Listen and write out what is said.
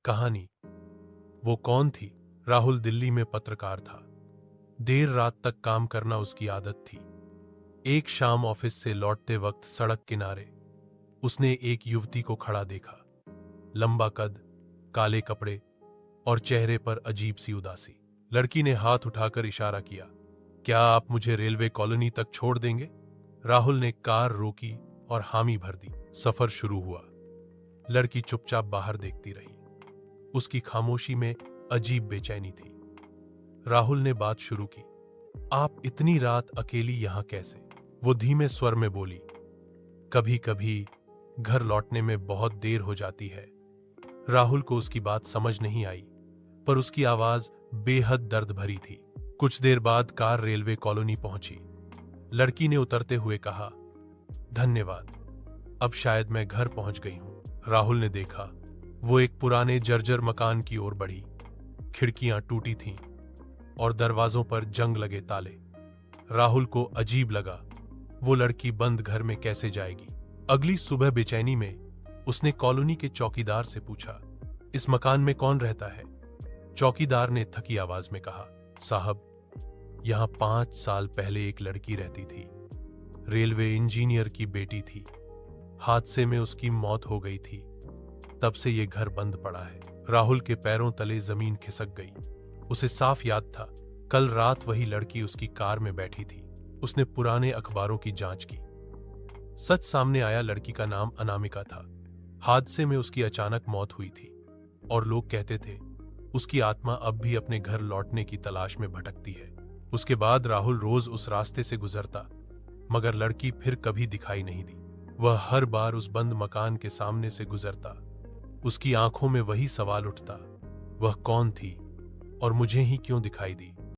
कहानी। वो कौन थी? राहुल दिल्ली में पत्रकार था। देर रात तक काम करना उसकी आदत थी। एक शाम ऑफिस से लौटते वक्त सड़क किनारे उसने एक युवती को खड़ा देखा। लंबा कद, काले कपड़े और चेहरे पर अजीब सी उदासी। लड़की ने हाथ उठाकर इशारा किया, क्या आप मुझे रेलवे कॉलोनी तक छोड़ देंगे? राहुल ने कार रोकी और हामी भर दी। सफर शुरू हुआ। लड़की चुपचाप बाहर देखती रही। उसकी खामोशी में अजीब बेचैनी थी। राहुल ने बात शुरू की, आप इतनी रात अकेली यहां कैसे? वो धीमे स्वर में बोली, कभी कभी घर लौटने में बहुत देर हो जाती है। राहुल को उसकी बात समझ नहीं आई, पर उसकी आवाज बेहद दर्द भरी थी। कुछ देर बाद कार रेलवे कॉलोनी पहुंची। लड़की ने उतरते हुए कहा, धन्यवाद, अब शायद मैं घर पहुंच गई हूं। राहुल ने देखा, वो एक पुराने जर्जर मकान की ओर बढ़ी। खिड़कियां टूटी थीं और दरवाजों पर जंग लगे ताले। राहुल को अजीब लगा, वो लड़की बंद घर में कैसे जाएगी? अगली सुबह बेचैनी में उसने कॉलोनी के चौकीदार से पूछा, इस मकान में कौन रहता है? चौकीदार ने थकी आवाज में कहा, साहब, यहां 5 साल पहले एक लड़की रहती थी। रेलवे इंजीनियर की बेटी थी। हादसे में उसकी मौत हो गई थी। तब से ये घर बंद पड़ा है। राहुल के पैरों तले जमीन खिसक गई। उसे साफ याद था, कल रात वही लड़की उसकी कार में बैठी थी। उसने पुराने अखबारों की जांच की। सच सामने आया, लड़की का नाम अनामिका था। हादसे में उसकी अचानक मौत हुई थी और लोग कहते थे उसकी आत्मा अब भी अपने घर लौटने की तलाश में भटकती है। उसके बाद राहुल रोज उस रास्ते से गुजरता, मगर लड़की फिर कभी दिखाई नहीं दी। वह हर बार उस बंद मकान के सामने से गुजरता, उसकी आंखों में वही सवाल उठता, वह कौन थी और मुझे ही क्यों दिखाई दी?